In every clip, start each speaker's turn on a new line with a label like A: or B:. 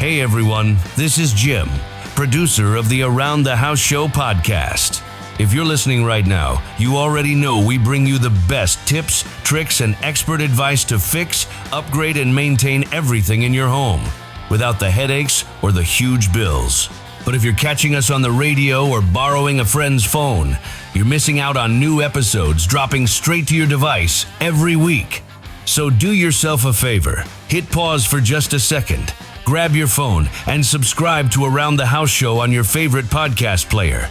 A: Hey everyone, this is Jim, producer of the Around the House Show podcast. If you're listening right now, you already know we bring you the best tips, tricks, and expert advice to fix, upgrade, and maintain everything in your home without the headaches or the huge bills. But if you're catching us on the radio or borrowing a friend's phone, you're missing out on new episodes dropping straight to your device every week. So do yourself a favor, hit pause for just a second, grab your phone, and subscribe to Around the House Show on your favorite podcast player.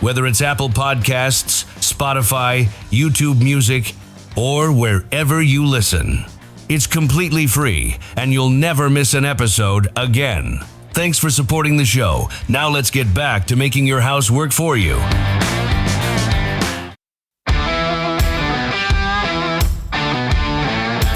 A: Whether it's Apple Podcasts, Spotify, YouTube Music, or wherever you listen. It's completely free, and you'll never miss an episode again. Thanks for supporting the show. Now let's get back to making your house work for you.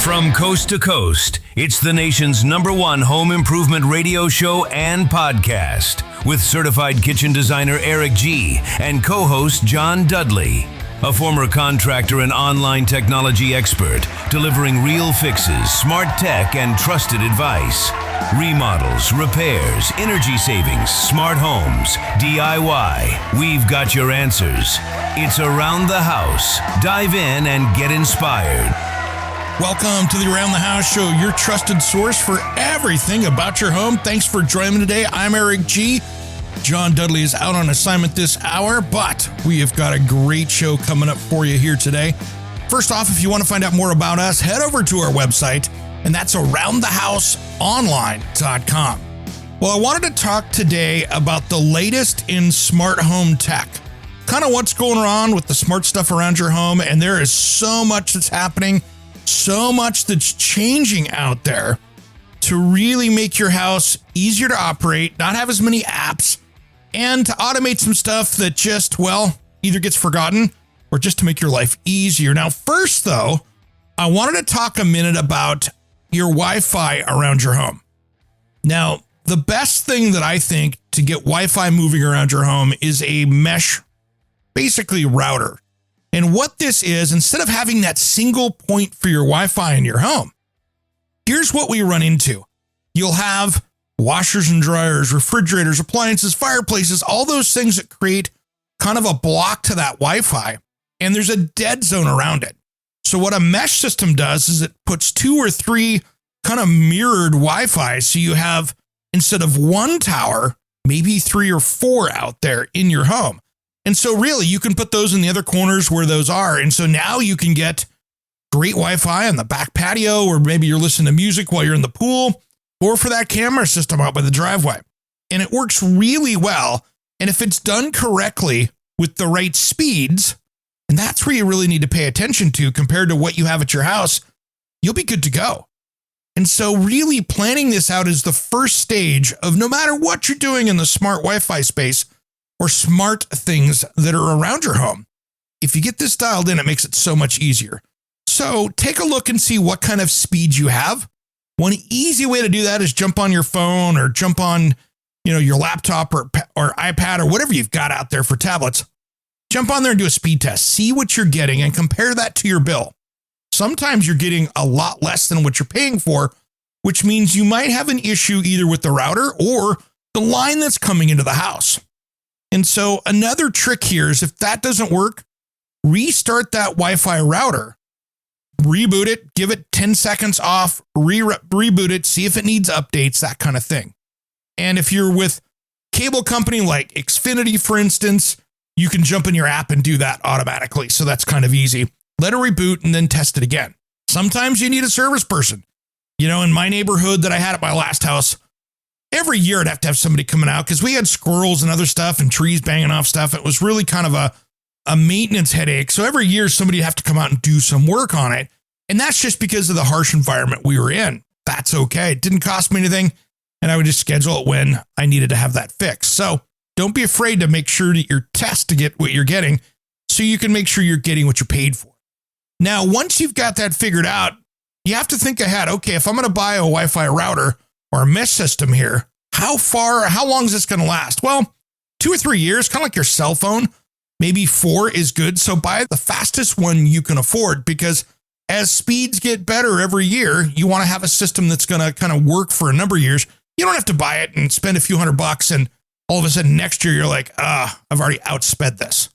A: From coast to coast, it's the nation's #1 home improvement radio show and podcast with certified kitchen designer Eric G. and co-host John Dudley, a former contractor and online technology expert, delivering real fixes, smart tech, and trusted advice. Remodels, repairs, energy savings, smart homes, DIY. We've got your answers. It's Around the House. Dive in and get inspired.
B: Welcome to the Around the House Show, your trusted source for everything about your home. Thanks for joining me today. I'm Eric G. John Dudley is out on assignment this hour, but we have got a great show coming up for you here today. First off, if you want to find out more about us, head over to our website, and that's aroundthehouseonline.com. Well, I wanted to talk today about the latest in smart home tech, kind of what's going on with the smart stuff around your home, and there is so much that's happening, so much that's changing out there to really make your house easier to operate, not have as many apps, and to automate some stuff that just, well, either gets forgotten or just to make your life easier. Now, first though, I wanted to talk a minute about your Wi-Fi around your home. Now, the best thing that I think to get Wi-Fi moving around your home is a mesh, basically router. And what this is, instead of having that single point for your Wi-Fi in your home, here's what we run into. You'll have washers and dryers, refrigerators, appliances, fireplaces, all those things that create kind of a block to that Wi-Fi, and there's a dead zone around it. So what a mesh system does is it puts 2 or 3 kind of mirrored Wi-Fi. So you have, instead of one tower, maybe 3 or 4 out there in your home. And so really you can put those in the other corners where those are. And so now you can get great Wi-Fi on the back patio, or maybe you're listening to music while you're in the pool, or for that camera system out by the driveway. And it works really well. And if it's done correctly with the right speeds, and that's where you really need to pay attention to compared to what you have at your house, you'll be good to go. And so really planning this out is the first stage of no matter what you're doing in the smart Wi-Fi space or smart things that are around your home. If you get this dialed in, it makes it so much easier. So take a look and see what kind of speed you have. One easy way to do that is jump on your phone or jump on, your laptop or iPad or whatever you've got out there for tablets. Jump on there and do a speed test. See what you're getting and compare that to your bill. Sometimes you're getting a lot less than what you're paying for, which means you might have an issue either with the router or the line that's coming into the house. And so another trick here is if that doesn't work, restart that Wi-Fi router, reboot it, give it 10 seconds off, reboot it, see if it needs updates, that kind of thing. And if you're with cable company like Xfinity, for instance, you can jump in your app and do that automatically. So that's kind of easy. Let it reboot and then test it again. Sometimes you need a service person. In my neighborhood that I had at my last house, every year I'd have to have somebody coming out because we had squirrels and other stuff and trees banging off stuff. It was really kind of a maintenance headache. So every year somebody would have to come out and do some work on it. And that's just because of the harsh environment we were in. That's okay. It didn't cost me anything. And I would just schedule it when I needed to have that fixed. So don't be afraid to make sure that you test to get what you're getting so you can make sure you're getting what you paid for. Now, once you've got that figured out, you have to think ahead. Okay, if I'm going to buy a Wi-Fi router or a mesh system here, how long is this going to last? Well, 2 or 3 years, kind of like your cell phone. Maybe 4 is good. So buy the fastest one you can afford, because as speeds get better every year, you want to have a system that's going to kind of work for a number of years You don't have to buy it and spend a few $100 and all of a sudden next year you're like, I've already outsped this.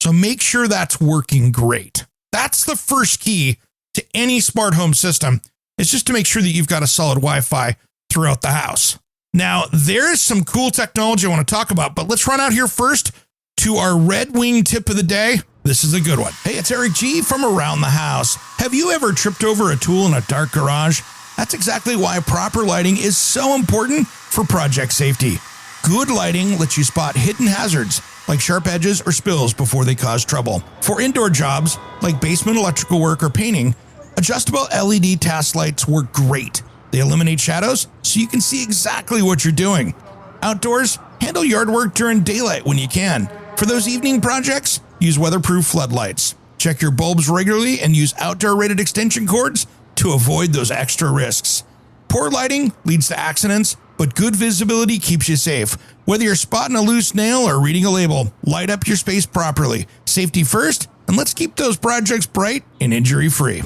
B: So make sure that's working great. That's the first key to any smart home system. It's just to make sure that you've got a solid Wi-Fi throughout the house. Now, there's some cool technology I want to talk about, but let's run out here first to our Red Wing tip of the day. This is a good one. Hey, it's Eric G from Around the House. Have you ever tripped over a tool in a dark garage? That's exactly why proper lighting is so important for project safety. Good lighting lets you spot hidden hazards like sharp edges or spills before they cause trouble. For indoor jobs like basement electrical work or painting, adjustable LED task lights work great. They eliminate shadows so you can see exactly what you're doing. Outdoors, handle yard work during daylight when you can. For those evening projects, use weatherproof floodlights. Check your bulbs regularly and use outdoor rated extension cords to avoid those extra risks. Poor lighting leads to accidents, but good visibility keeps you safe. Whether you're spotting a loose nail or reading a label, light up your space properly. Safety first, and let's keep those projects bright and injury-free.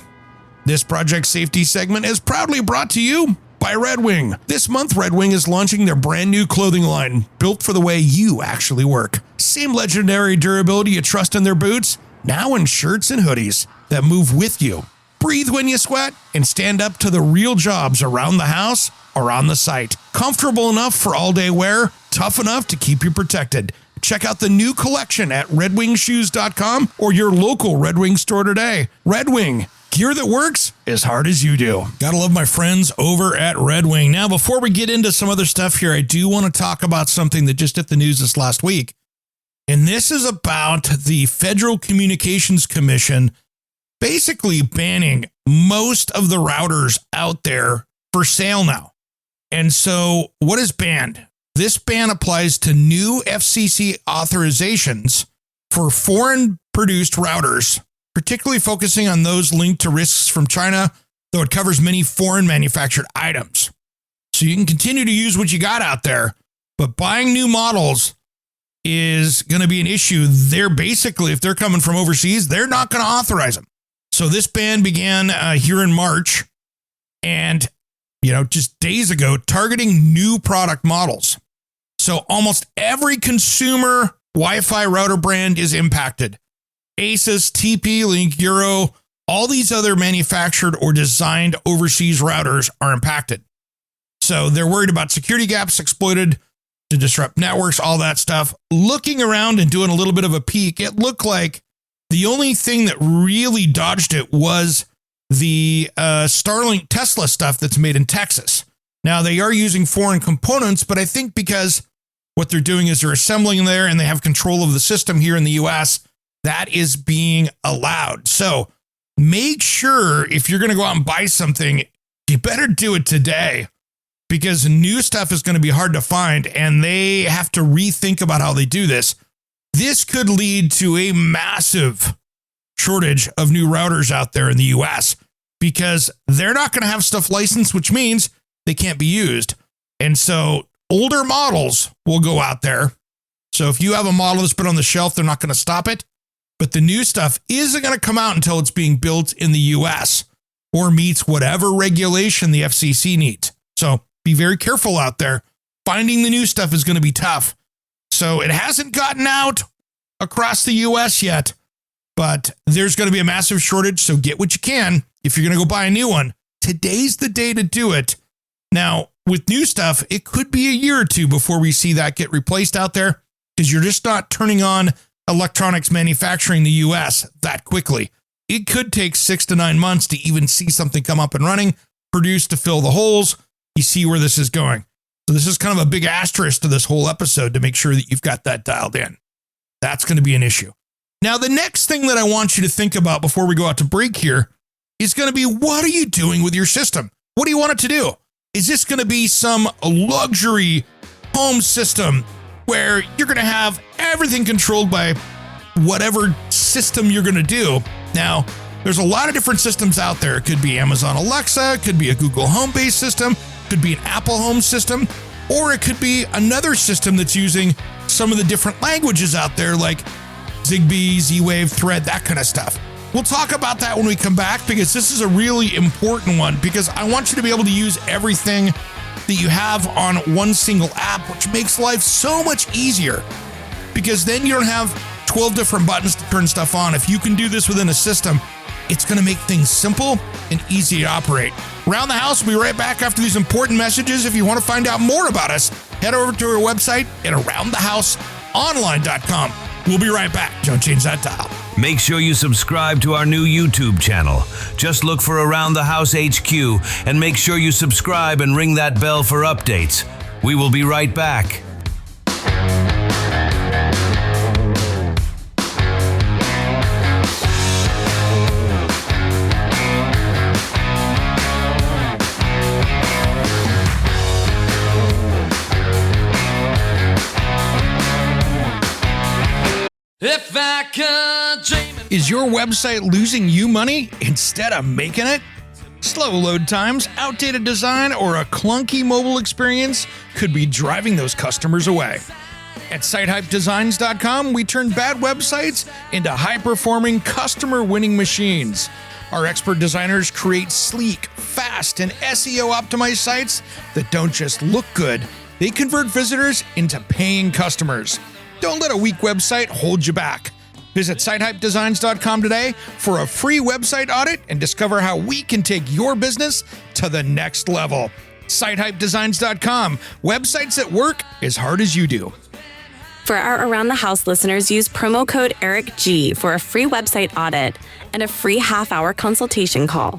B: This project safety segment is proudly brought to you by Red Wing. This month, Red Wing is launching their brand new clothing line, built for the way you actually work. Same legendary durability you trust in their boots, now in shirts and hoodies that move with you. Breathe when you sweat and stand up to the real jobs around the house or on the site. Comfortable enough for all-day wear, tough enough to keep you protected. Check out the new collection at redwingshoes.com or your local Red Wing store today. Red Wing, gear that works as hard as you do. Gotta love my friends over at Red Wing. Now, before we get into some other stuff here, I do want to talk about something that just hit the news this last week. And this is about the Federal Communications Commission basically banning most of the routers out there for sale now. And so what is banned? This ban applies to new FCC authorizations for foreign produced routers, particularly focusing on those linked to risks from China, though it covers many foreign manufactured items. So you can continue to use what you got out there, but buying new models is going to be an issue. They're basically, if they're coming from overseas, they're not going to authorize them. So this ban began here in March and, just days ago, targeting new product models. So almost every consumer Wi-Fi router brand is impacted. Asus, TP-Link, Euro, all these other manufactured or designed overseas routers are impacted. So they're worried about security gaps exploited to disrupt networks, all that stuff. Looking around and doing a little bit of a peek, it looked like the only thing that really dodged it was the Starlink Tesla stuff that's made in Texas. Now, they are using foreign components, but I think because what they're doing is they're assembling there and they have control of the system here in the US, that is being allowed. So make sure if you're going to go out and buy something, you better do it today because new stuff is going to be hard to find and they have to rethink about how they do this. This could lead to a massive shortage of new routers out there in the US because they're not going to have stuff licensed, which means they can't be used. And so older models will go out there. So if you have a model that's been on the shelf, they're not going to stop it. But the new stuff isn't going to come out until it's being built in the US or meets whatever regulation the FCC needs. So be very careful out there. Finding the new stuff is going to be tough. So it hasn't gotten out across the US yet, but there's going to be a massive shortage. So get what you can. If you're going to go buy a new one, today's the day to do it. Now, with new stuff, it could be a year or two before we see that get replaced out there because you're just not turning on electronics manufacturing in the US that quickly. It could take 6 to 9 months to even see something come up and running, produced to fill the holes. You see where this is going. So this is kind of a big asterisk to this whole episode to make sure that you've got that dialed in. That's going to be an issue. Now, the next thing that I want you to think about before we go out to break here is going to be, what are you doing with your system? What do you want it to do? Is this going to be some luxury home system where you're going to have everything controlled by whatever system you're going to do? Now, there's a lot of different systems out there. It could be Amazon Alexa, it could be a Google Home-based system, could be an Apple Home system, or it could be another system that's using some of the different languages out there like Zigbee, Z-Wave, Thread, that kind of stuff. We'll talk about that when we come back because this is a really important one because I want you to be able to use everything that you have on one single app, which makes life so much easier because then you don't have 12 different buttons to turn stuff on. If you can do this within a system, it's going to make things simple and easy to operate. Around the House, we'll be right back after these important messages. If you want to find out more about us, head over to our website at aroundthehouseonline.com. We'll be right back. Don't change that dial.
A: Make sure you subscribe to our new YouTube channel. Just look for Around the House HQ and make sure you subscribe and ring that bell for updates. We will be right back.
C: If I could dream.
B: Is your website losing you money instead of making it? Slow load times, outdated design, or a clunky mobile experience could be driving those customers away. At SiteHypeDesigns.com, we turn bad websites into high-performing, customer-winning machines. Our expert designers create sleek, fast, and SEO-optimized sites that don't just look good, they convert visitors into paying customers. Don't let a weak website hold you back. Visit SiteHypeDesigns.com today for a free website audit and discover how we can take your business to the next level. SiteHypeDesigns.com. Websites that work as hard as you do.
D: For our Around the House listeners, use promo code ERICG for a free website audit and a free half-hour consultation call.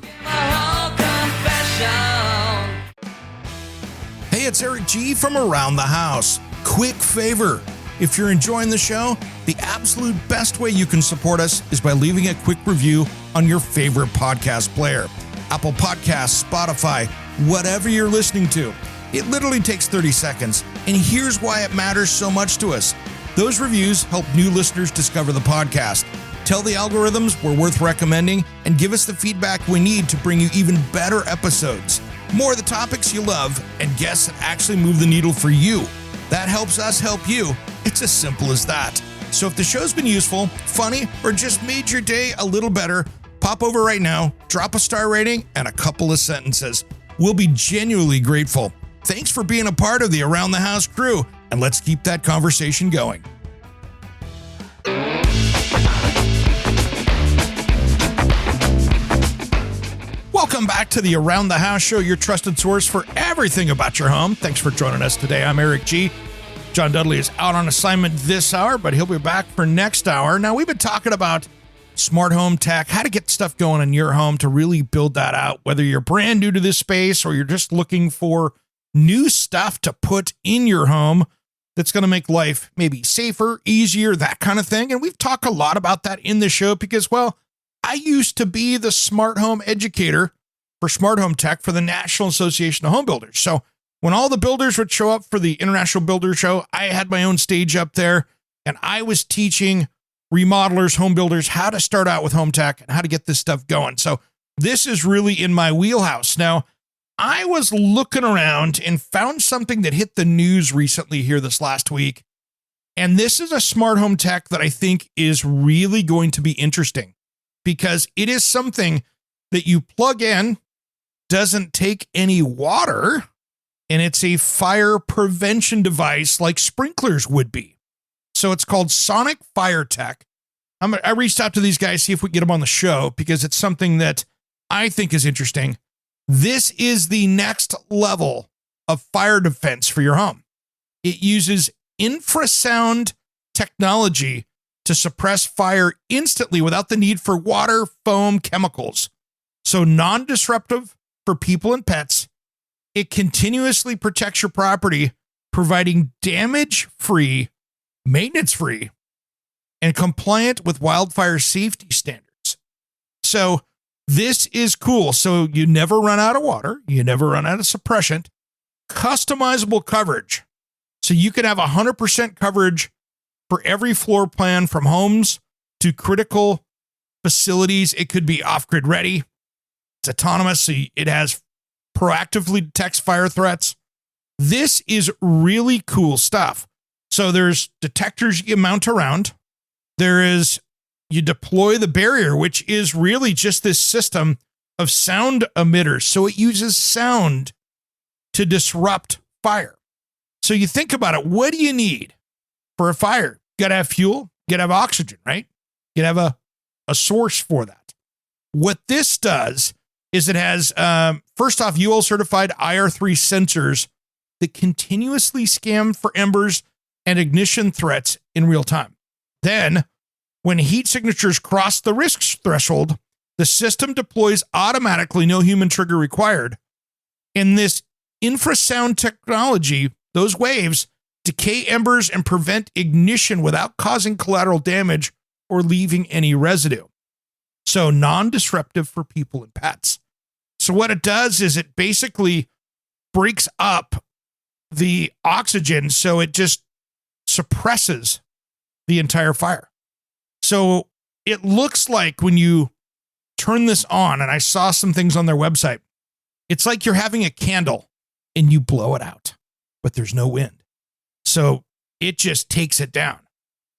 B: Hey, it's Eric G from Around the House. Quick favor. If you're enjoying the show, the absolute best way you can support us is by leaving a quick review on your favorite podcast player. Apple Podcasts, Spotify, whatever you're listening to. It literally takes 30 seconds, and here's why it matters so much to us. Those reviews help new listeners discover the podcast. Tell the algorithms we're worth recommending, and give us the feedback we need to bring you even better episodes. More of the topics you love, and guests that actually move the needle for you. That helps us help you. It's as simple as that. So if the show's been useful, funny, or just made your day a little better, pop over right now, drop a star rating, and a couple of sentences. We'll be genuinely grateful. Thanks for being a part of the Around the House crew, and let's keep that conversation going. Welcome back to the Around the House show, your trusted source for everything about your home. Thanks for joining us today. I'm Eric G. John Dudley is out on assignment this hour, but he'll be back for next hour. Now, we've been talking about smart home tech, how to get stuff going in your home to really build that out, whether you're brand new to this space or you're just looking for new stuff to put in your home that's going to make life maybe safer, easier, that kind of thing. And we've talked a lot about that in the show because, well, I used to be the smart home educator for smart home tech for the National Association of Home Builders. So when all the builders would show up for the International Builder Show, I had my own stage up there, and I was teaching remodelers, home builders, how to start out with home tech and how to get this stuff going. So this is really in my wheelhouse. Now, I was looking around and found something that hit the news recently here this last week. And this is a smart home tech that I think is really going to be interesting because it is something that you plug in, doesn't take any water, and it's a fire prevention device like sprinklers would be. So it's called Sonic Fire Tech. I reached out to these guys, see if we can get them on the show because it's something that I think is interesting. This is the next level of fire defense for your home. It uses infrasound technology to suppress fire instantly without the need for water, foam, chemicals. So non-disruptive for people and pets. It continuously protects your property, providing damage-free, maintenance-free, and compliant with wildfire safety standards. So this is cool. So you never run out of water. You never run out of suppressant. Customizable coverage. So you can have 100% coverage for every floor plan from homes to critical facilities. It could be off-grid ready. It's autonomous. So it has proactively detects fire threats. This is really cool stuff. So there's detectors you can mount around. You deploy the barrier, which is really just this system of sound emitters. So it uses sound to disrupt fire. So you think about it, what do you need for a fire? You got to have fuel, you got to have oxygen, right? You got to have a source for that. What this does is it has, first off, UL certified IR3 sensors that continuously scan for embers and ignition threats in real time. Then, when heat signatures cross the risk threshold, the system deploys automatically, no human trigger required. In this infrasound technology, those waves decay embers and prevent ignition without causing collateral damage or leaving any residue. So non-disruptive for people and pets. So what it does is it basically breaks up the oxygen, so it just suppresses the entire fire. So it looks like when you turn this on, and I saw some things on their website, it's like you're having a candle and you blow it out, but there's no wind. So it just takes it down.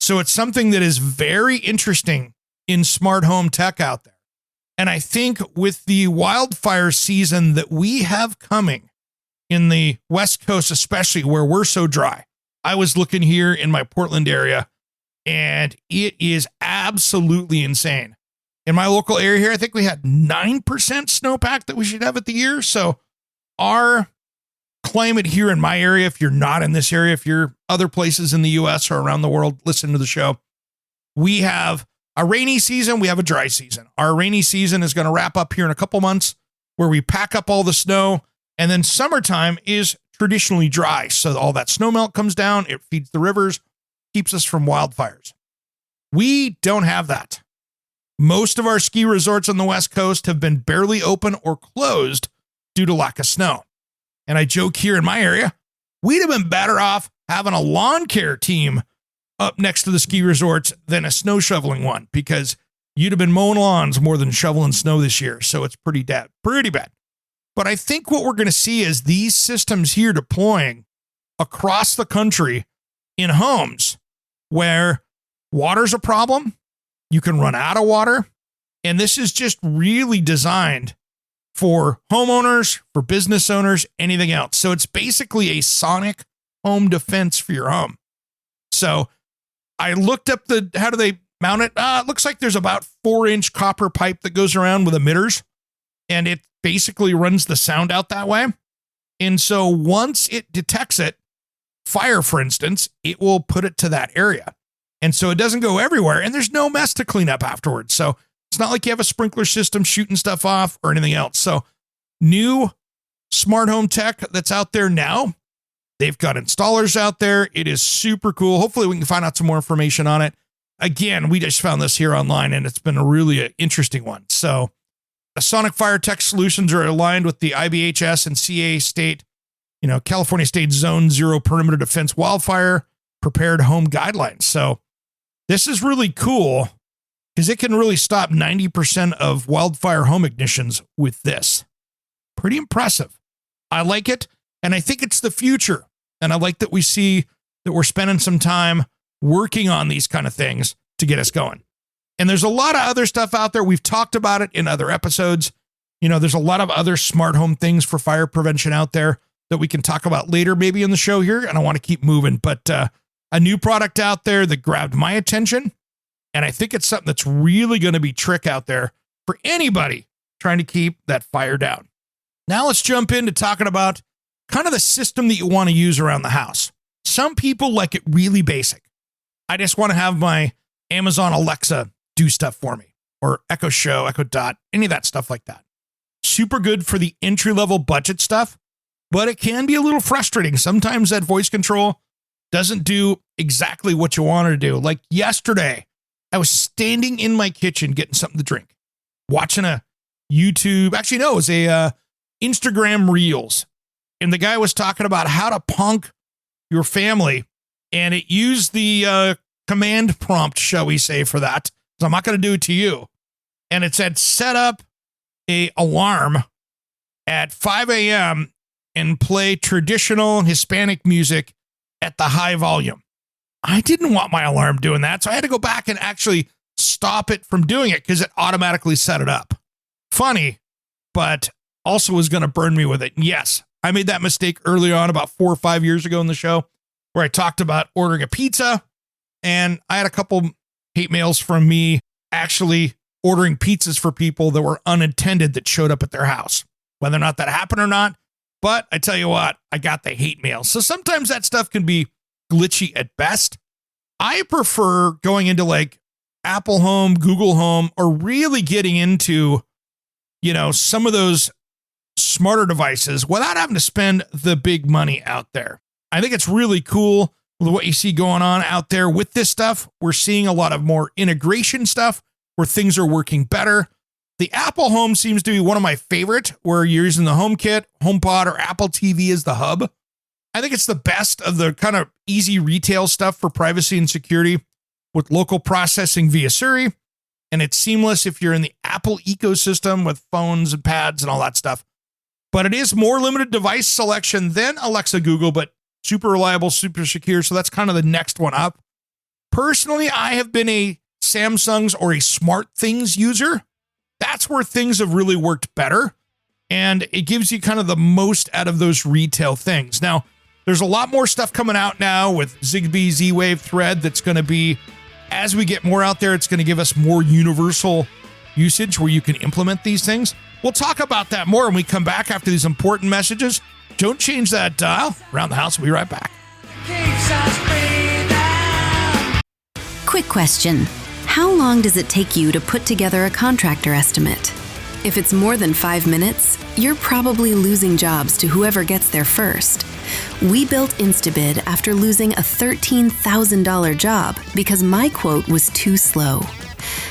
B: So it's something that is very interesting in smart home tech out there. And I think with the wildfire season that we have coming in the West Coast, especially where we're so dry, I was looking here in my Portland area, and it is absolutely insane. In my local area here, I think we had 9% snowpack that we should have at the year. So our climate here in my area, if you're not in this area, if you're other places in the US or around the world, listen to the show. We have a rainy season, we have a dry season. Our rainy season is going to wrap up here in a couple months where we pack up all the snow, and then summertime is traditionally dry. So all that snow melt comes down, it feeds the rivers, keeps us from wildfires. We don't have that. Most of our ski resorts on the West Coast have been barely open or closed due to lack of snow. And I joke here in my area, we'd have been better off having a lawn care team up next to the ski resorts than a snow shoveling one, because you'd have been mowing lawns more than shoveling snow this year. So it's pretty bad. But I think what we're going to see is these systems here deploying across the country in homes where water's a problem, you can run out of water, and this is just really designed for homeowners, for business owners, anything else. So it's basically a sonic home defense for your home. So I looked up how do they mount it? It looks like there's about 4-inch copper pipe that goes around with emitters, and it basically runs the sound out that way. And so once it detects it, fire, for instance, it will put it to that area. And so it doesn't go everywhere, and there's no mess to clean up afterwards. So it's not like you have a sprinkler system shooting stuff off or anything else. So new smart home tech that's out there now, they've got installers out there. It is super cool. Hopefully we can find out some more information on it. Again, we just found this here online, and it's been a really interesting one. So the Sonic Fire Tech solutions are aligned with the IBHS and CA state, California State Zone 0 Perimeter Defense Wildfire Prepared Home Guidelines. So this is really cool because it can really stop 90% of wildfire home ignitions with this. Pretty impressive. I like it, and I think it's the future. And I like that we see that we're spending some time working on these kind of things to get us going. And there's a lot of other stuff out there. We've talked about it in other episodes. There's a lot of other smart home things for fire prevention out there that we can talk about later, maybe in the show here. And I want to keep moving, but a new product out there that grabbed my attention. And I think it's something that's really going to be trick out there for anybody trying to keep that fire down. Now let's jump into talking about kind of the system that you want to use around the house. Some people like it really basic. I just want to have my Amazon Alexa do stuff for me, or Echo Show, Echo Dot, any of that stuff like that. Super good for the entry-level budget stuff, but it can be a little frustrating. Sometimes that voice control doesn't do exactly what you want it to do. Like yesterday, I was standing in my kitchen getting something to drink, watching a YouTube, actually no, it was a Instagram Reels. And the guy was talking about how to punk your family, and it used the command prompt, shall we say, for that. So I'm not going to do it to you. And it said, set up a alarm at 5 a.m. and play traditional Hispanic music at the high volume. I didn't want my alarm doing that, so I had to go back and actually stop it from doing it because it automatically set it up. Funny, but also was going to burn me with it. And yes, I made that mistake early on about 4 or 5 years ago in the show where I talked about ordering a pizza, and I had a couple hate mails from me actually ordering pizzas for people that were unintended that showed up at their house, whether or not that happened or not. But I tell you what, I got the hate mail. So sometimes that stuff can be glitchy at best. I prefer going into like Apple Home, Google Home, or really getting into, some of those smarter devices without having to spend the big money out there. I think it's really cool with what you see going on out there with this stuff. We're seeing a lot of more integration stuff where things are working better. The Apple Home seems to be one of my favorite, where you're using the HomeKit, HomePod, or Apple TV as the hub. I think it's the best of the kind of easy retail stuff for privacy and security with local processing via Siri. And it's seamless if you're in the Apple ecosystem with phones and pads and all that stuff. But it is more limited device selection than Alexa, Google, but super reliable, super secure. So that's kind of the next one up. Personally, I have been a Samsung's or a SmartThings user. That's where things have really worked better. And it gives you kind of the most out of those retail things. Now, there's a lot more stuff coming out now with Zigbee, Z-Wave, Thread that's going to be, as we get more out there, it's going to give us more universal usage where you can implement these things. We'll talk about that more when we come back after these important messages. Don't change that dial. Around the House, we'll be right back.
E: Quick question. How long does it take you to put together a contractor estimate? If it's more than 5 minutes, you're probably losing jobs to whoever gets there first. We built Instabid after losing a $13,000 job because my quote was too slow.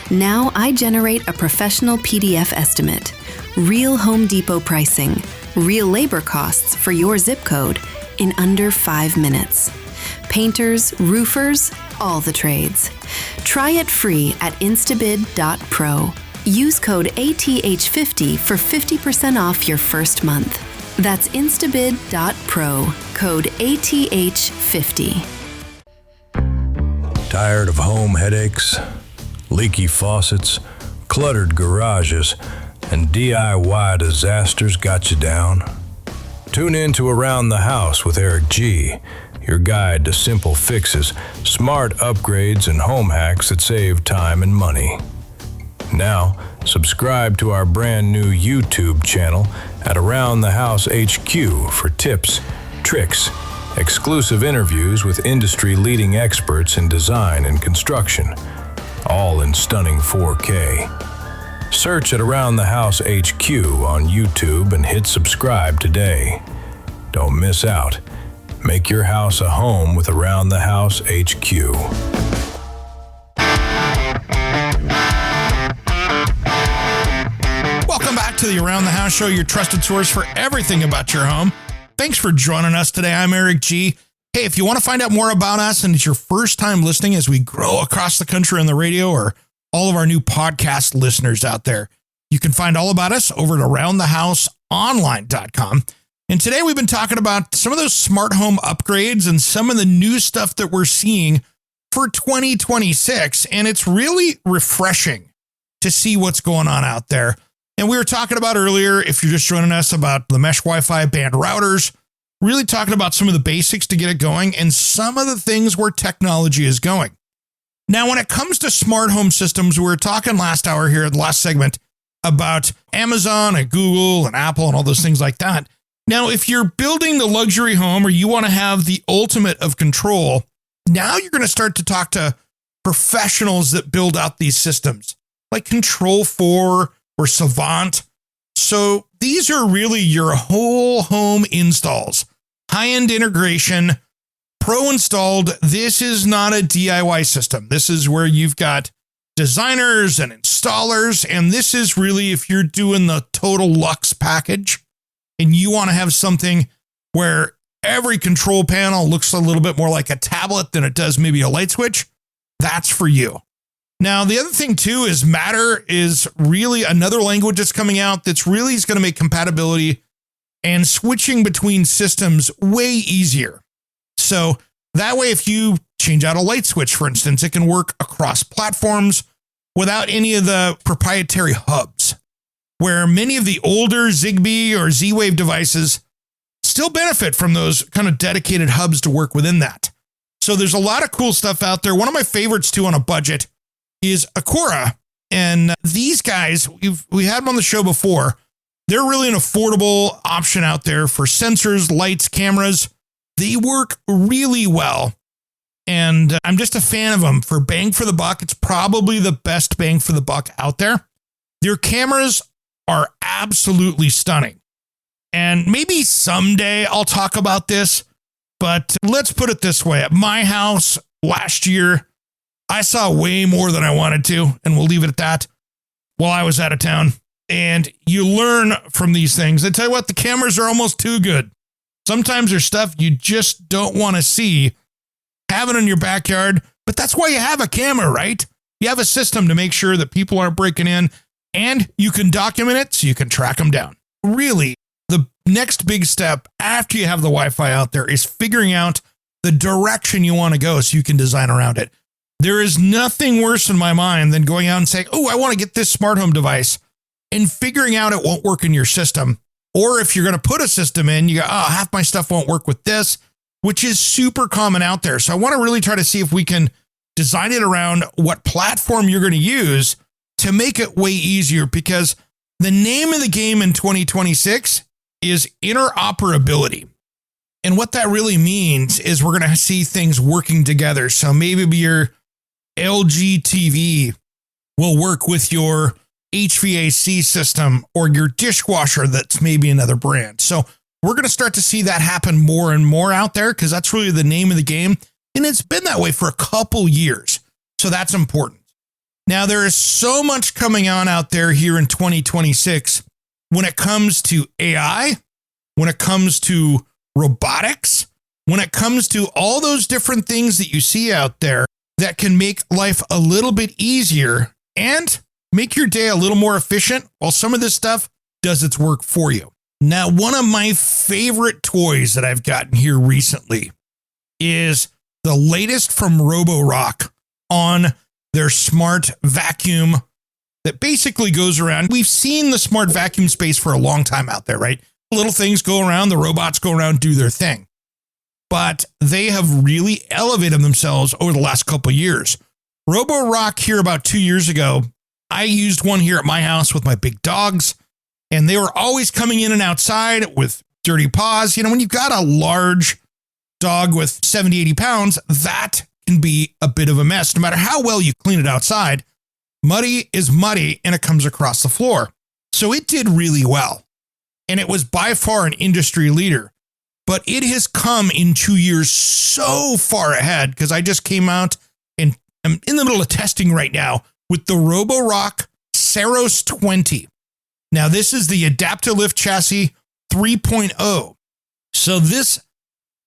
E: Now I generate a professional PDF estimate, real Home Depot pricing, real labor costs for your zip code in under 5 minutes. Painters, roofers, all the trades. Try it free at instabid.pro. Use code ATH50 for 50% off your first month. That's instabid.pro, code ATH50.
F: Tired of home headaches, leaky faucets, cluttered garages, and DIY disasters got you down? Tune in to Around the House with Eric G., your guide to simple fixes, smart upgrades, and home hacks that save time and money. Now, subscribe to our brand new YouTube channel at Around the House HQ for tips, tricks, exclusive interviews with industry-leading experts in design and construction, all in stunning 4K. Search at Around the House HQ on YouTube and hit subscribe today. Don't miss out. Make your house a home with Around the House HQ.
B: Welcome back to the Around the House Show, your trusted source for everything about your home. Thanks for joining us today. I'm Eric G. Hey, if you want to find out more about us and it's your first time listening as we grow across the country on the radio, or all of our new podcast listeners out there, you can find all about us over at aroundthehouseonline.com. And today we've been talking about some of those smart home upgrades and some of the new stuff that we're seeing for 2026. And it's really refreshing to see what's going on out there. And we were talking about earlier, if you're just joining us, about the mesh Wi-Fi band routers, really talking about some of the basics to get it going and some of the things where technology is going. Now, when it comes to smart home systems, we were talking last hour here in the last segment about Amazon and Google and Apple and all those things like that. Now, if you're building the luxury home or you want to have the ultimate of control, now you're going to start to talk to professionals that build out these systems like Control4 or Savant. So these are really your whole home installs, high-end integration, pro-installed. This is not a DIY system. This is where you've got designers and installers, and this is really if you're doing the total luxe package and you want to have something where every control panel looks a little bit more like a tablet than it does maybe a light switch, that's for you. Now, the other thing too is Matter is really another language that's coming out that's really is going to make compatibility and switching between systems way easier. So that way, if you change out a light switch, for instance, it can work across platforms without any of the proprietary hubs, where many of the older Zigbee or Z-Wave devices still benefit from those kind of dedicated hubs to work within that. So there's a lot of cool stuff out there. One of my favorites too on a budget is Acura. And these guys, we had them on the show before. They're really an affordable option out there for sensors, lights, cameras. They work really well. And I'm just a fan of them. For bang for the buck, it's probably the best bang for the buck out there. Their cameras are absolutely stunning. And maybe someday I'll talk about this, but let's put it this way. At my house last year, I saw way more than I wanted to, and we'll leave it at that, while I was out of town. And you learn from these things. I tell you what, the cameras are almost too good. Sometimes there's stuff you just don't want to see. Have it in your backyard, but that's why you have a camera, right? You have a system to make sure that people aren't breaking in, and you can document it so you can track them down. Really, the next big step after you have the Wi-Fi out there is figuring out the direction you want to go so you can design around it. There is nothing worse in my mind than going out and saying, oh, I want to get this smart home device, and figuring out it won't work in your system. Or if you're going to put a system in, you go, oh, half my stuff won't work with this, which is super common out there. So I want to really try to see if we can design it around what platform you're going to use to make it way easier, because the name of the game in 2026 is interoperability. And what that really means is we're going to see things working together. So maybe your LG TV will work with your HVAC system or your dishwasher that's maybe another brand. So we're going to start to see that happen more and more out there, because that's really the name of the game. And it's been that way for a couple years. So that's important. Now, there is so much coming on out there here in 2026 when it comes to AI, when it comes to robotics, when it comes to all those different things that you see out there that can make life a little bit easier and make your day a little more efficient while some of this stuff does its work for you. Now, one of my favorite toys that I've gotten here recently is the latest from Roborock on their smart vacuum that basically goes around. We've seen the smart vacuum space for a long time out there, right? Little things go around, the robots go around, do their thing. But they have really elevated themselves over the last couple of years. Roborock here about 2 years ago, I used one here at my house with my big dogs, and they were always coming in and outside with dirty paws. You know, when you've got a large dog with 70, 80 pounds, that can be a bit of a mess. No matter how well you clean it outside, muddy is muddy and it comes across the floor. So it did really well. And it was by far an industry leader. But it has come in 2 years so far ahead, because I just came out and I'm in the middle of testing right now with the Roborock Saros 20. Now, this is the Adaptalift Chassis 3.0. So this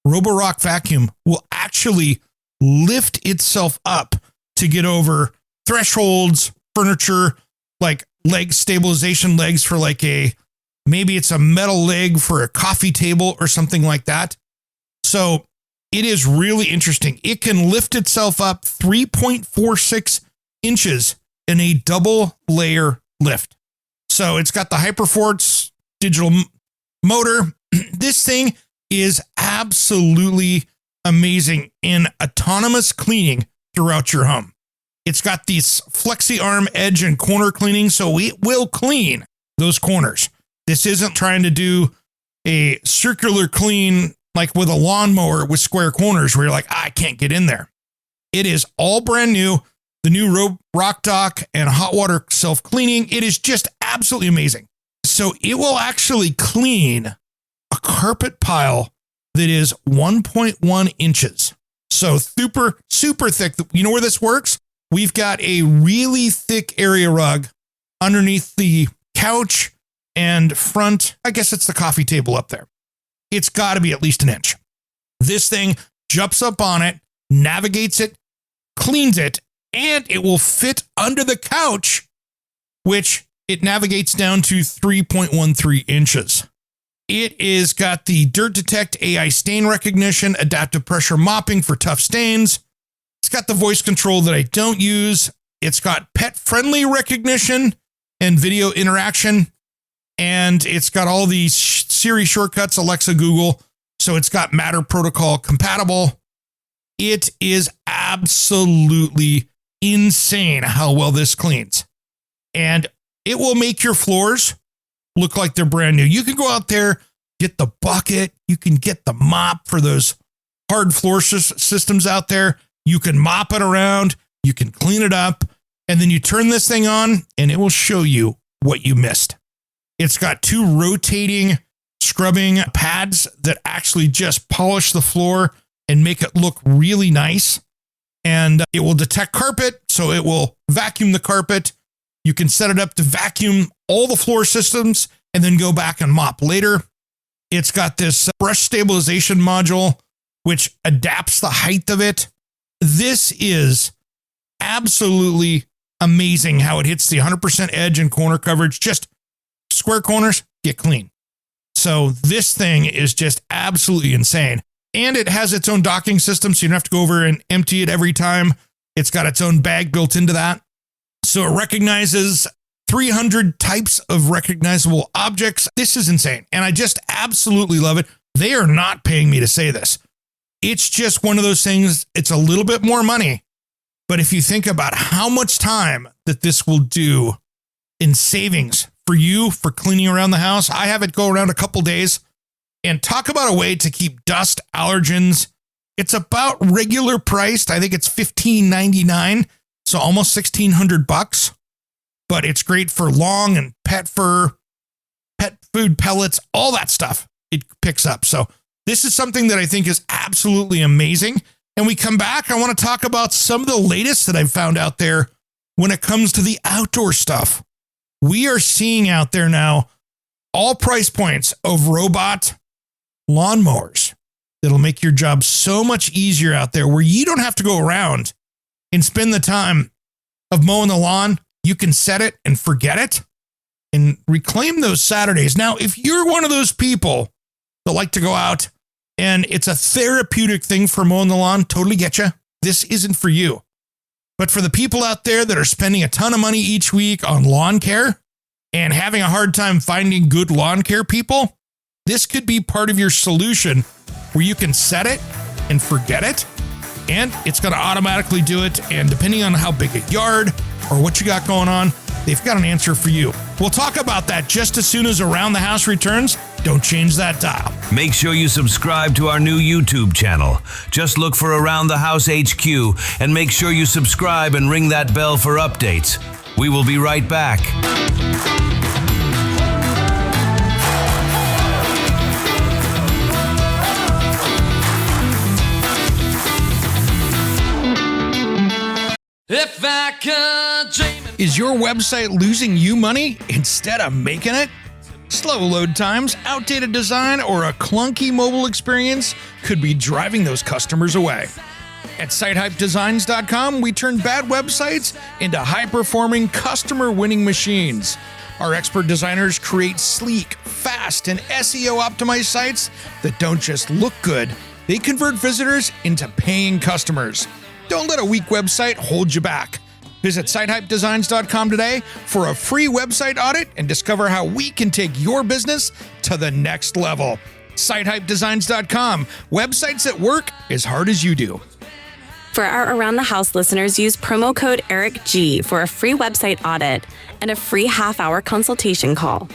B: Roborock vacuum will actually lift itself up to get over thresholds, furniture, like leg stabilization legs for like maybe it's a metal leg for a coffee table or something like that. So it is really interesting. It can lift itself up 3.46 inches in a double layer lift. So it's got the Hyperforce digital motor. This thing is absolutely amazing in autonomous cleaning throughout your home. It's got these flexi arm edge and corner cleaning, so it will clean those corners. This isn't trying to do a circular clean like with a lawnmower with square corners where you're like, I can't get in there. It is all brand new. The new rock dock and hot water self-cleaning. It is just absolutely amazing. So it will actually clean a carpet pile that is 1.1 inches. So super, super thick. You know where this works? We've got a really thick area rug underneath the couch and front. I guess it's the coffee table up there. It's got to be at least an inch. This thing jumps up on it, navigates it, cleans it, and it will fit under the couch, which it navigates down to 3.13 inches. It is got the Dirt Detect AI stain recognition, adaptive pressure mopping for tough stains. It's got the voice control that I don't use. It's got pet friendly recognition and video interaction. and it's got all these Siri shortcuts, Alexa, Google. So it's got Matter protocol compatible. It is absolutely insane how well this cleans. And it will make your floors look like they're brand new. You can go out there, get the bucket. You can get the mop for those hard floor systems out there. You can mop it around. You can clean it up. And then you turn this thing on and it will show you what you missed. It's got 2 rotating scrubbing pads that actually just polish the floor and make it look really nice. And it will detect carpet, so it will vacuum the carpet. You can set it up to vacuum all the floor systems and then go back and mop later. It's got this brush stabilization module, which adapts the height of it. This is absolutely amazing how it hits the 100% edge and corner coverage. Just square corners, get clean. So this thing is just absolutely insane. And it has its own docking system, so you don't have to go over and empty it every time. It's got its own bag built into that. So it recognizes 300 types of recognizable objects. This is insane. And I just absolutely love it. They are not paying me to say this. It's just one of those things. It's a little bit more money. But if you think about how much time that this will do in savings for you for cleaning around the house, I have it go around a couple days. And talk about a way to keep dust, allergens. It's about regular priced. I think it's $15.99, so almost $1,600. But it's great for lawn and pet fur, pet food pellets, all that stuff. It picks up. So this is something that I think is absolutely amazing. And we come back, I want to talk about some of the latest that I've found out there when it comes to the outdoor stuff. We are seeing out there now all price points of robot lawnmowers that'll make your job so much easier out there, where you don't have to go around and spend the time of mowing the lawn. You can set it and forget it and reclaim those Saturdays. Now, if you're one of those people that like to go out and it's a therapeutic thing for mowing the lawn, totally get you. This isn't for you. But for the people out there that are spending a ton of money each week on lawn care and having a hard time finding good lawn care people, this could be part of your solution where you can set it and forget it, and it's going to automatically do it. And depending on how big a yard or what you got going on, they've got an answer for you. We'll talk about that just as soon as Around the House returns. Don't change that dial.
A: Make sure you subscribe to our new YouTube channel. Just look for Around the House HQ and make sure you subscribe and ring that bell for updates. We will be right back.
C: If I could dream.
B: Is your website losing you money instead of making it? Slow load times, outdated design, or a clunky mobile experience could be driving those customers away. At SiteHypeDesigns.com, we turn bad websites into high-performing, customer-winning machines. Our expert designers create sleek, fast, and SEO-optimized sites that don't just look good, they convert visitors into paying customers. Don't let a weak website hold you back. Visit SiteHypeDesigns.com today for a free website audit and discover how we can take your business to the next level. SiteHypeDesigns.com. Websites that work as hard as you do.
D: For our Around the House listeners, use promo code ERICG for a free website audit and a free half-hour consultation call.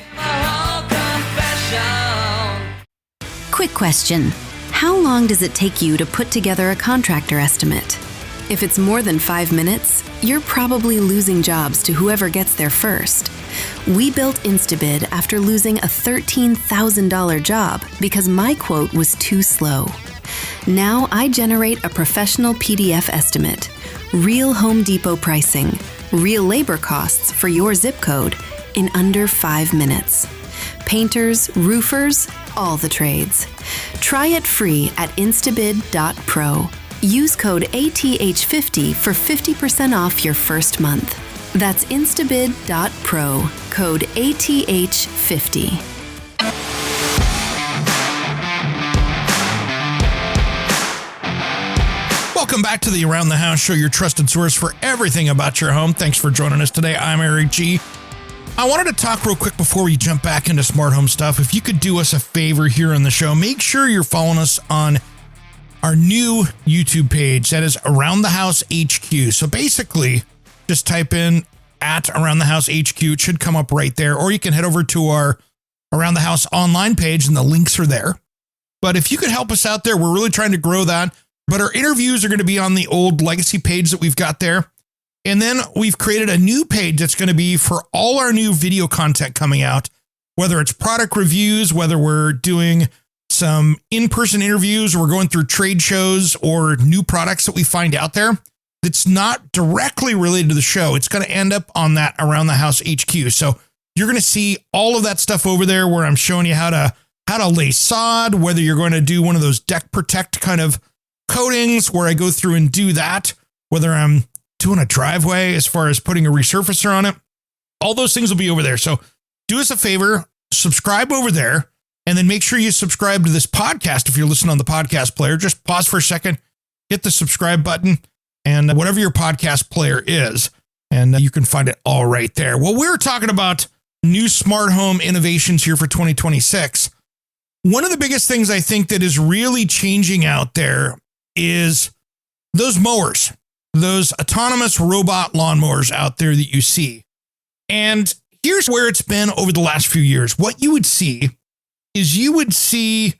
E: Quick question. How long does it take you to put together a contractor estimate? If it's more than 5 minutes, you're probably losing jobs to whoever gets there first. We built Instabid after losing a $13,000 job because my quote was too slow. Now I generate a professional PDF estimate, real Home Depot pricing, real labor costs for your zip code in under 5 minutes. Painters, roofers, all the trades. Try it free at instabid.pro. Use code ATH50 for 50% off your first month. That's instabid.pro, code ATH50.
B: Welcome back to the Around the House Show, your trusted source for everything about your home. Thanks for joining us today. I'm Eric G. I wanted to talk real quick before we jump back into smart home stuff. If you could do us a favor here on the show, make sure you're following us on our new YouTube page. That is Around the House HQ. So basically, just type in at Around the House HQ. It should come up right there. Or you can head over to our Around the House online page and the links are there. But if you could help us out there, we're really trying to grow that. But our interviews are going to be on the old legacy page that we've got there. And then we've created a new page that's going to be for all our new video content coming out, whether it's product reviews, whether we're doing some in-person interviews, or we're going through trade shows or new products that we find out there that's not directly related to the show. It's going to end up on that Around the House HQ. So you're going to see all of that stuff over there where I'm showing you how to lay sod, whether you're going to do one of those deck protect kind of coatings where I go through and do that, whether I'm doing a driveway as far as putting a resurfacer on it. All those things will be over there. So do us a favor, subscribe over there, and then make sure you subscribe to this podcast. If you're listening on the podcast player, just pause for a second, hit the subscribe button, and whatever your podcast player is, and you can find it all right there. Well, we're talking about new smart home innovations here for 2026. One of the biggest things I think that is really changing out there is those mowers, those autonomous robot lawnmowers out there that you see. And here's where it's been over the last few years. What you would see is you would see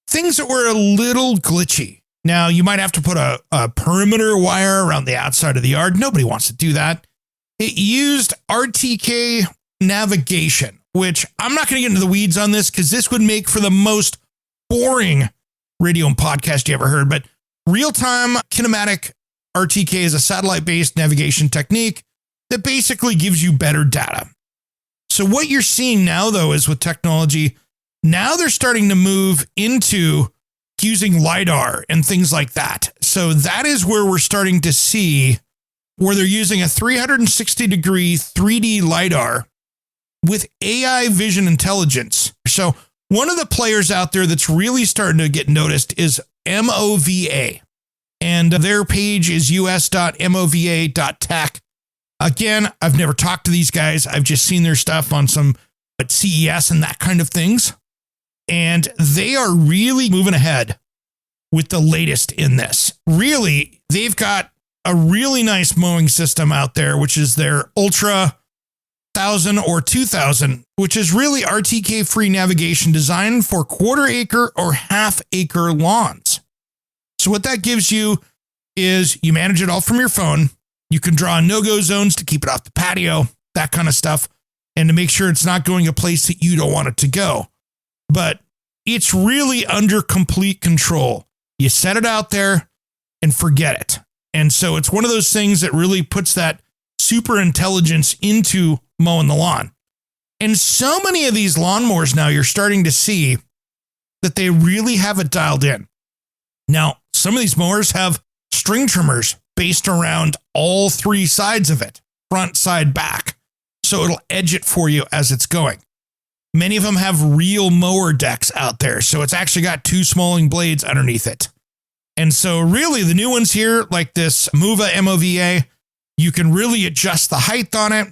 B: things that were a little glitchy. Now, you might have to put a perimeter wire around the outside of the yard. Nobody wants to do that. It used RTK navigation, which I'm not going to get into the weeds on this because this would make for the most boring radio and podcast you ever heard. But real-time kinematic RTK is a satellite-based navigation technique that basically gives you better data. So what you're seeing now, though, is with technology, now they're starting to move into using LiDAR and things like that. So that is where we're starting to see where they're using a 360-degree 3D LiDAR with AI vision intelligence. So one of the players out there that's really starting to get noticed is MOVA. And their page is us.mova.tech. Again, I've never talked to these guys. I've just seen their stuff on some at CES and that kind of things. And they are really moving ahead with the latest in this. Really, they've got a really nice mowing system out there, which is their Ultra 1000 or 2000, which is really RTK free navigation designed for quarter acre or half acre lawns. So what that gives you is you manage it all from your phone. You can draw no-go zones to keep it off the patio, that kind of stuff, and to make sure it's not going a place that you don't want it to go. But it's really under complete control. You set it out there and forget it. And so it's one of those things that really puts that super intelligence into mowing the lawn. And so many of these lawnmowers now, you're starting to see that they really have it dialed in. Now, some of these mowers have string trimmers based around all three sides of it, front, side, back. So it'll edge it for you as it's going. Many of them have real mower decks out there. So it's actually got two smalling blades underneath it. And so really the new ones here, like this MOVA, you can really adjust the height on it.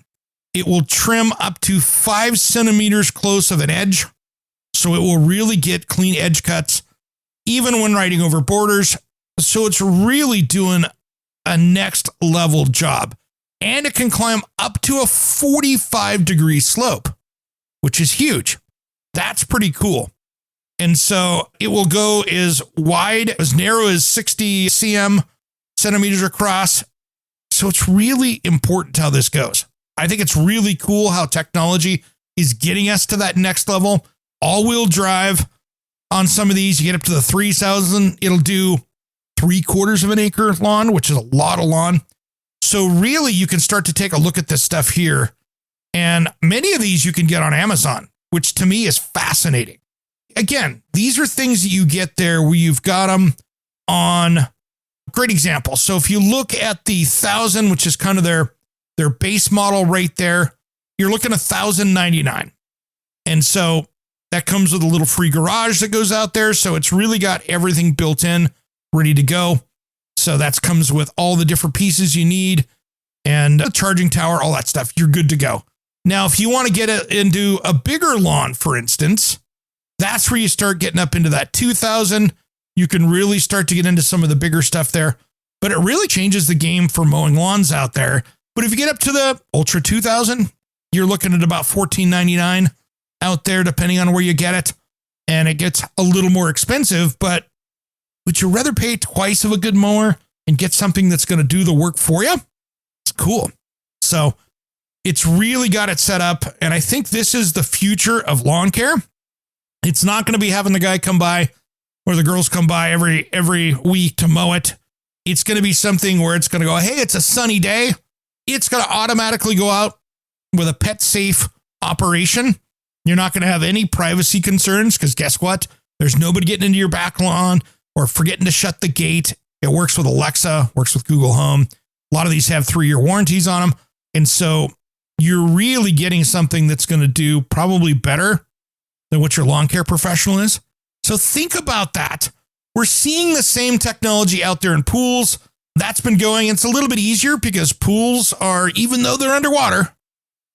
B: It will trim up to 5 centimeters close of an edge. So it will really get clean edge cuts, even when riding over borders. So it's really doing a next level job. And it can climb up to a 45-degree slope, which is huge. That's pretty cool. And so it will go as wide, as narrow as 60 centimeters across. So it's really important how this goes. I think it's really cool how technology is getting us to that next level. All-wheel drive on some of these, you get up to the 3,000, it'll do 3/4 of an acre lawn, which is a lot of lawn. So really, you can start to take a look at this stuff here. And many of these you can get on Amazon, which to me is fascinating. Again, these are things that you get there where you've got them on, great example. So if you look at the 1000, which is kind of their base model right there, you're looking at $1,099. And so that comes with a little free garage that goes out there. So it's really got everything built in, ready to go. So that comes with all the different pieces you need and a charging tower, all that stuff. You're good to go. Now, if you want to get into a bigger lawn, for instance, that's where you start getting up into that 2,000. You can really start to get into some of the bigger stuff there, but it really changes the game for mowing lawns out there. But if you get up to the Ultra 2000, you're looking at about $14.99 out there, depending on where you get it. And it gets a little more expensive, but would you rather pay twice of a good mower and get something that's going to do the work for you? It's cool. So it's really got it set up. And I think this is the future of lawn care. It's not going to be having the guy come by or the girls come by every week to mow it. It's going to be something where it's going to go, hey, it's a sunny day. It's going to automatically go out with a pet safe operation. You're not going to have any privacy concerns because guess what? There's nobody getting into your back lawn or forgetting to shut the gate. It works with Alexa, works with Google Home. A lot of these have 3-year warranties on them. And so you're really getting something that's going to do probably better than what your lawn care professional is. So think about that. We're seeing the same technology out there in pools. That's been going. It's a little bit easier because pools are, even though they're underwater,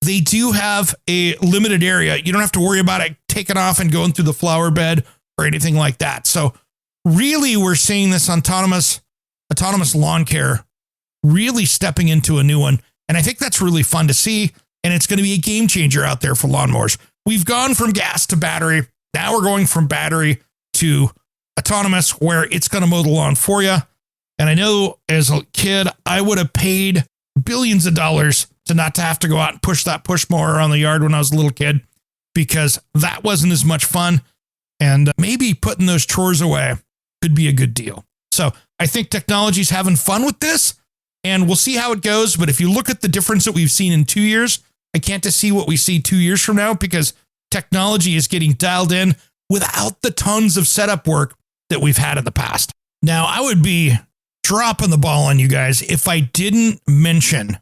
B: they do have a limited area. You don't have to worry about it taking off and going through the flower bed or anything like that. So really, we're seeing this autonomous lawn care really stepping into a new one. And I think that's really fun to see. And it's going to be a game changer out there for lawnmowers. We've gone from gas to battery. Now we're going from battery to autonomous, where it's going to mow the lawn for you. And I know as a kid, I would have paid billions of dollars to not to have to go out and push that push mower around the yard when I was a little kid, because that wasn't as much fun. And maybe putting those chores away could be a good deal. So I think technology's having fun with this, and we'll see how it goes. But if you look at the difference that we've seen in 2 years, I can't to see what we see 2 years from now, because technology is getting dialed in without the tons of setup work that we've had in the past. Now, I would be dropping the ball on you guys if I didn't mention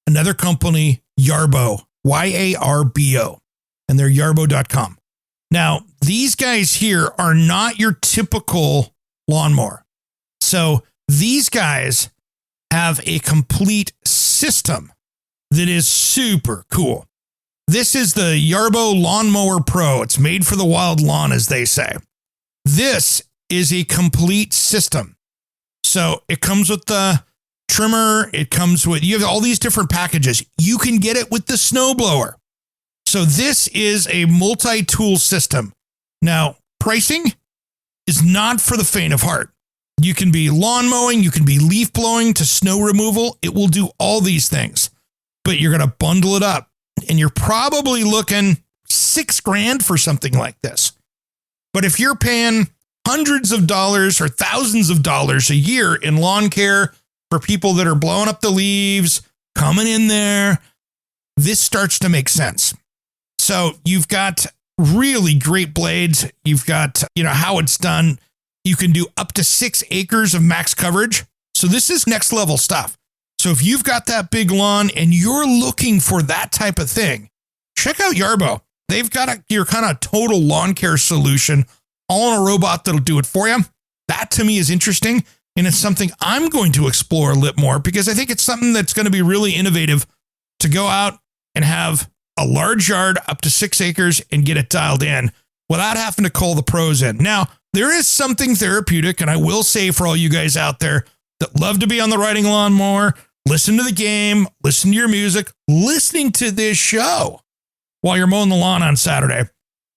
B: another company, Yarbo, Yarbo, and they're yarbo.com. Now, these guys here are not your typical lawnmower. So these guys have a complete system that is super cool. This is the Yarbo Lawnmower Pro. It's made for the wild lawn, as they say. This is a complete system. So it comes with the trimmer. It comes with, you have all these different packages. You can get it with the snowblower. So this is a multi-tool system. Now, pricing is not for the faint of heart. You can be lawn mowing, you can be leaf blowing to snow removal. It will do all these things, but you're going to bundle it up, and you're probably looking $6,000 for something like this. But if you're paying hundreds of dollars or thousands of dollars a year in lawn care for people that are blowing up the leaves, coming in there, this starts to make sense. So you've got really great blades. You've got, how it's done. You can do up to 6 acres of max coverage. So this is next level stuff. So if you've got that big lawn and you're looking for that type of thing, check out Yarbo. They've got your kind of total lawn care solution all in a robot that'll do it for you. That to me is interesting. And it's something I'm going to explore a little more, because I think it's something that's going to be really innovative to go out and have a large yard up to 6 acres and get it dialed in without having to call the pros in. Now, there is something therapeutic, and I will say for all you guys out there that love to be on the riding lawnmower, listen to the game, listen to your music, listening to this show while you're mowing the lawn on Saturday.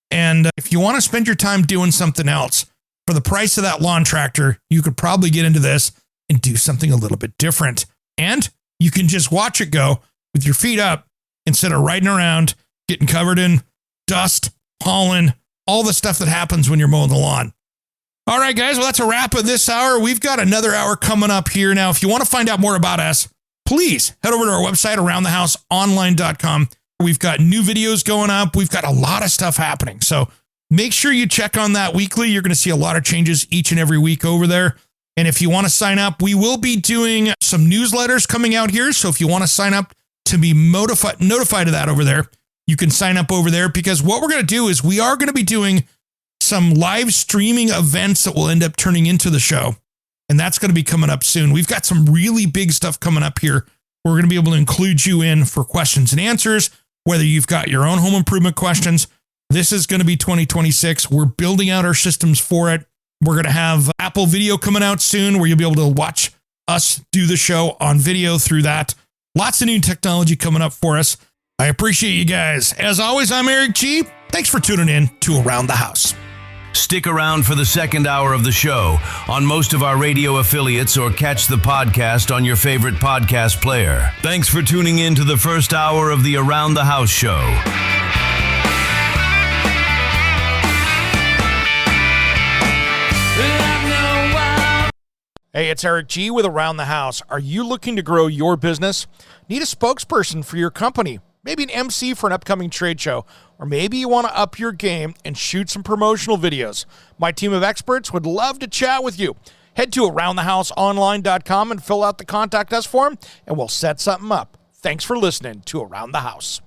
B: And if you want to spend your time doing something else, for the price of that lawn tractor, you could probably get into this and do something a little bit different. And you can just watch it go with your feet up instead of riding around, getting covered in dust, pollen, all the stuff that happens when you're mowing the lawn. All right, guys, well, that's a wrap of this hour. We've got another hour coming up here. Now, if you want to find out more about us, please head over to our website, aroundthehouseonline.com. We've got new videos going up. We've got a lot of stuff happening. So make sure you check on that weekly. You're going to see a lot of changes each and every week over there. And if you want to sign up, we will be doing some newsletters coming out here. So if you want to sign up to be notified of that over there, you can sign up over there, because what we're going to do is we are going to be doing some live streaming events that will end up turning into the show. And that's going to be coming up soon. We've got some really big stuff coming up here. We're going to be able to include you in for questions and answers. whether you've got your own home improvement questions. This is going to be 2026. We're building out our systems for it. We're going to have Apple Video coming out soon where you'll be able to watch us do the show on video through that. Lots of new technology coming up for us. I appreciate you guys. As always, I'm Eric G. Thanks for tuning in to Around the House.
A: Stick around for the second hour of the show on most of our radio affiliates or catch the podcast on your favorite podcast player. Thanks for tuning in to the first hour of the Around the House show.
B: Hey, it's Eric G. with Around the House. Are you looking to grow your business? Need a spokesperson for your company? Maybe an MC for an upcoming trade show? Or maybe you want to up your game and shoot some promotional videos? My team of experts would love to chat with you. Head to aroundthehouseonline.com and fill out the Contact Us form, and we'll set something up. Thanks for listening to Around the House.